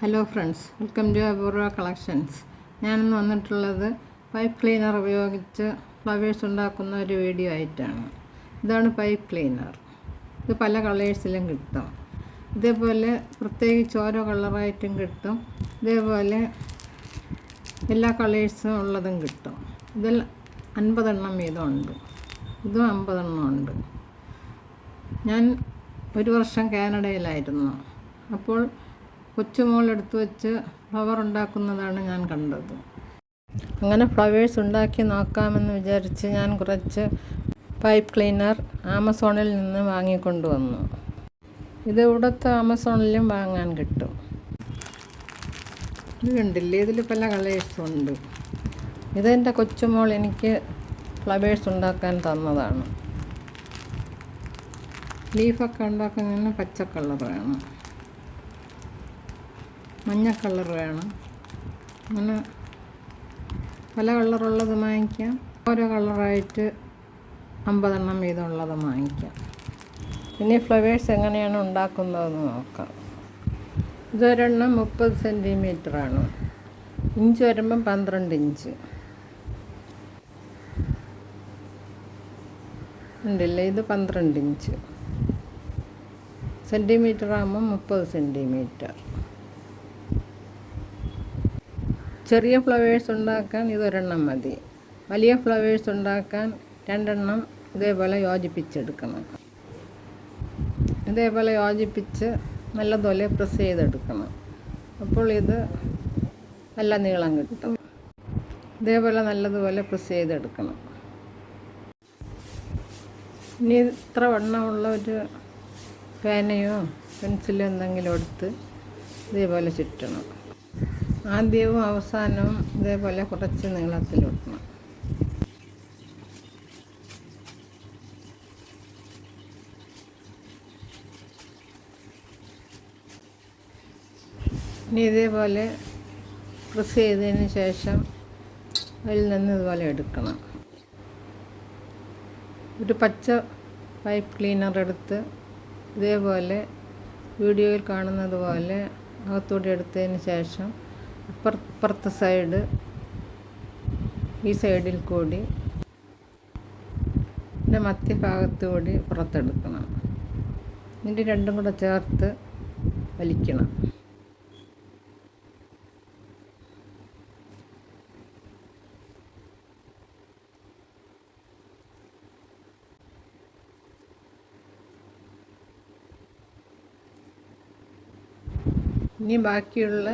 Hello friends, welcome to അപൂർവ collections. ഞാനിന്ന് വന്നിട്ടുള്ളത് പൈപ്പ് ക്ലീനർ ഉപയോഗിച്ച് ഫ്ലവേഴ്സ് ഉണ്ടാക്കുന്ന ഒരു വീഡിയോ ആയിട്ടാണ്. ഇതാണ് പൈപ്പ് ക്ലീനർ. ഇത് പല കളേഴ്സിലും കിട്ടും. ഇതേപോലെ പ്രത്യേകിച്ച് ഓരോ കളറായിട്ടും കിട്ടും. ഇതേപോലെ എല്ലാ കളേഴ്സും ഉള്ളതും കിട്ടും. ഇതിൽ 50 എണ്ണം വീതമുണ്ട്. ഇതും 50 എണ്ണം ഉണ്ട്. ഞാൻ ഒരു വർഷം കാനഡയിലായിരുന്നു. അപ്പോൾ കൊച്ചുമോളെടുത്ത് വെച്ച് ഫ്ലവർ ഉണ്ടാക്കുന്നതാണ് ഞാൻ കണ്ടത്. അങ്ങനെ ഫ്ലവേഴ്സ് ഉണ്ടാക്കി നോക്കാമെന്ന് വിചാരിച്ച് ഞാൻ കുറച്ച് പൈപ്പ് ക്ലീനർ ആമസോണിൽ നിന്ന് വാങ്ങിക്കൊണ്ടുവന്നു. ഇത് ഇവിടുത്തെ ആമസോണിലും വാങ്ങാൻ കിട്ടും. ഇത് കണ്ടില്ലേ, ഇതിൽ പല കളേഴ്സും ഉണ്ട്. ഇതെൻ്റെ കൊച്ചുമോൾ എനിക്ക് ഫ്ലവേഴ്സ് ഉണ്ടാക്കാൻ തന്നതാണ്. ലീഫൊക്കെ ഉണ്ടാക്കുന്നതിന് പച്ച കളർ വേണം, മഞ്ഞ കളർ വേണം. അങ്ങനെ പല കളറുള്ളത് വാങ്ങിക്കാം. ഓരോ കളറായിട്ട് 50 എണ്ണം വീതമുള്ളത് വാങ്ങിക്കാം. ഇനി ഫ്ലവേഴ്സ് എങ്ങനെയാണ് ഉണ്ടാക്കുന്നതെന്ന് നോക്കാം. ഇതൊരെണ്ണം 30 സെൻറ്റിമീറ്ററാണ്. ഇഞ്ച് വരുമ്പം 12 ഇഞ്ച് ഉണ്ടല്ലേ. ഇത് 12 ഇഞ്ച്. സെൻറ്റിമീറ്റർ ആകുമ്പം 30 സെൻറ്റിമീറ്റർ. ചെറിയ ഫ്ലവേഴ്സ് ഉണ്ടാക്കാൻ ഇതൊരെണ്ണം മതി. വലിയ ഫ്ലവേഴ്സ് ഉണ്ടാക്കാൻ 2 എണ്ണം ഇതേപോലെ യോജിപ്പിച്ചെടുക്കണം. ഇതേപോലെ യോജിപ്പിച്ച് നല്ലതുപോലെ പ്രസ് ചെയ്തെടുക്കണം. അപ്പോൾ ഇത് നല്ല നീളം കിട്ടും. ഇതേപോലെ നല്ലതുപോലെ പ്രസ് ചെയ്തെടുക്കണം. ഇനി ഇത്ര വണ്ണമുള്ള ഒരു പേനയോ പെൻസിലോ എന്തെങ്കിലും എടുത്ത് ഇതേപോലെ ചുറ്റണം. ആദ്യവും അവസാനവും ഇതേപോലെ കുറച്ച് നീളത്തിലിടണം. ഇനി ഇതേപോലെ പ്രസ് ചെയ്തതിന് ശേഷം അതിൽ നിന്ന് ഇതുപോലെ എടുക്കണം. ഒരു പച്ച പൈപ്പ് ക്ലീനർ എടുത്ത് ഇതേപോലെ വീഡിയോയിൽ കാണുന്നത് പോലെ അകത്തൂടെ എടുത്തതിന് ശേഷം ഇപ്പുറത്തെ സൈഡ് ഈ സൈഡിൽ കൂടി പിന്നെ മധ്യഭാഗത്ത് കൂടി പുറത്തെടുക്കണം. എന്നിട്ട് രണ്ടും കൂടെ ചേർത്ത് വലിക്കണം. ഇനി ബാക്കിയുള്ള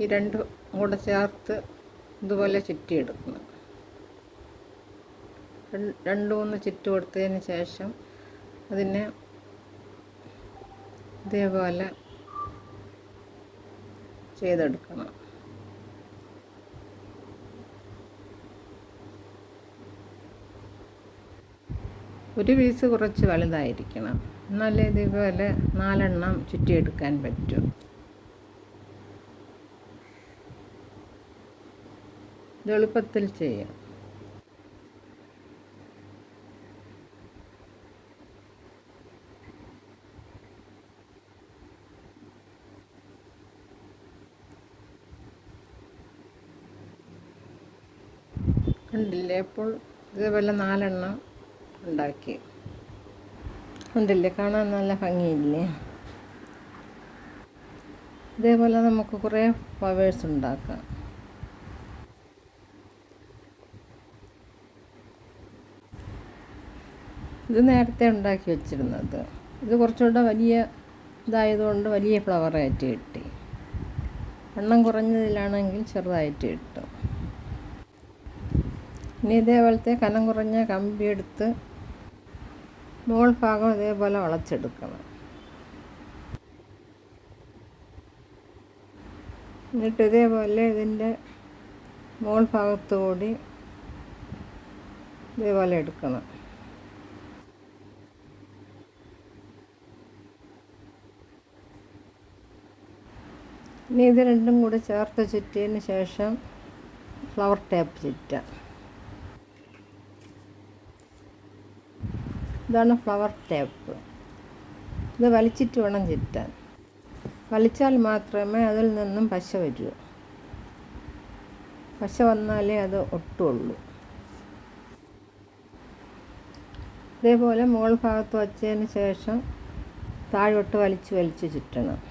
ഈ രണ്ടും കൂടെ ചേർത്ത് ഇതുപോലെ ചുറ്റിയെടുക്കണം. 2-3 ചുറ്റ് കൊടുത്തതിന് ശേഷം അതിനെ ഇതേപോലെ ചെയ്തെടുക്കണം. ഒരു പീസ് കുറച്ച് വലുതായിരിക്കണം, എന്നാലേ ഇതേപോലെ 4 എണ്ണം ചുറ്റിയെടുക്കാൻ പറ്റും. ഇത് എളുപ്പത്തിൽ ചെയ്യാം. കണ്ടില്ലേ, അപ്പോൾ ഇതേപോലെ 4 എണ്ണം ഉണ്ടാക്കി. കണ്ടില്ലേ, കാണാൻ നല്ല ഭംഗിയില്ലേ. ഇതേപോലെ നമുക്ക് കുറേ ഫ്ലവേഴ്സ് ഉണ്ടാക്കാം. ഇത് നേരത്തെ ഉണ്ടാക്കി വെച്ചിരുന്നത്. ഇത് കുറച്ചുകൂടെ വലിയ ഇതായതുകൊണ്ട് വലിയ ഫ്ലവറായിട്ട് കിട്ടി. എണ്ണം കുറഞ്ഞതിലാണെങ്കിൽ ചെറുതായിട്ട് കിട്ടും. ഇനി ഇതേപോലത്തെ കനം കുറഞ്ഞ കമ്പി എടുത്ത് മുകൾ ഭാഗം ഇതേപോലെ വളച്ചെടുക്കണം. എന്നിട്ട് ഇതേപോലെ ഇതിൻ്റെ മുകൾ ഭാഗത്തു കൂടി ഇതേപോലെ എടുക്കണം. ഇനി ഇത് രണ്ടും കൂടി ചേർത്ത് ചുറ്റിയതിന് ശേഷം ഫ്ലവർ ടേപ്പ് ചുറ്റാം. ഇതാണ് ഫ്ലവർ ടേപ്പ്. ഇത് വലിച്ചിട്ട് വേണം ചുറ്റാൻ. വലിച്ചാൽ മാത്രമേ അതിൽ നിന്നും പശ വരൂ. പശ വന്നാലേ അത് ഒട്ടുള്ളൂ. ഇതേപോലെ മുകൾ ഭാഗത്ത് വച്ചതിന് ശേഷം താഴോട്ട് വലിച്ച് ചുറ്റണം.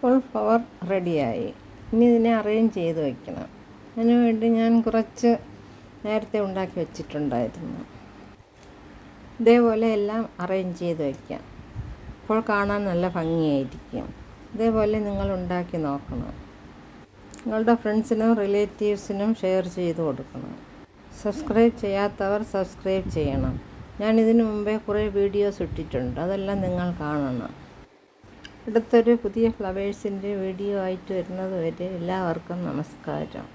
ഇപ്പോൾ ഫ്ലവർ റെഡിയായി. ഇനി ഇതിനെ അറേഞ്ച് ചെയ്ത് വയ്ക്കണം. അതിനുവേണ്ടി ഞാൻ കുറച്ച് നേരത്തെ ഉണ്ടാക്കി വച്ചിട്ടുണ്ടായിരുന്നു. ഇതേപോലെ എല്ലാം അറേഞ്ച് ചെയ്ത് വയ്ക്കാം. അപ്പോൾ കാണാൻ നല്ല ഭംഗിയായിരിക്കും. ഇതേപോലെ നിങ്ങൾ ഉണ്ടാക്കി നോക്കണം. നിങ്ങളുടെ ഫ്രണ്ട്സിനും റിലേറ്റീവ്സിനും ഷെയർ ചെയ്ത് കൊടുക്കണം. സബ്സ്ക്രൈബ് ചെയ്യാത്തവർ സബ്സ്ക്രൈബ് ചെയ്യണം. ഞാൻ ഇതിനു മുമ്പേ കുറേ വീഡിയോസ് ഇട്ടിട്ടുണ്ട്, അതെല്ലാം നിങ്ങൾ കാണണം. അടുത്തൊരു പുതിയ ഫ്ലവേഴ്സിൻ്റെ വീഡിയോ ആയിട്ട് വരുന്നത് വരെ എല്ലാവർക്കും നമസ്കാരം.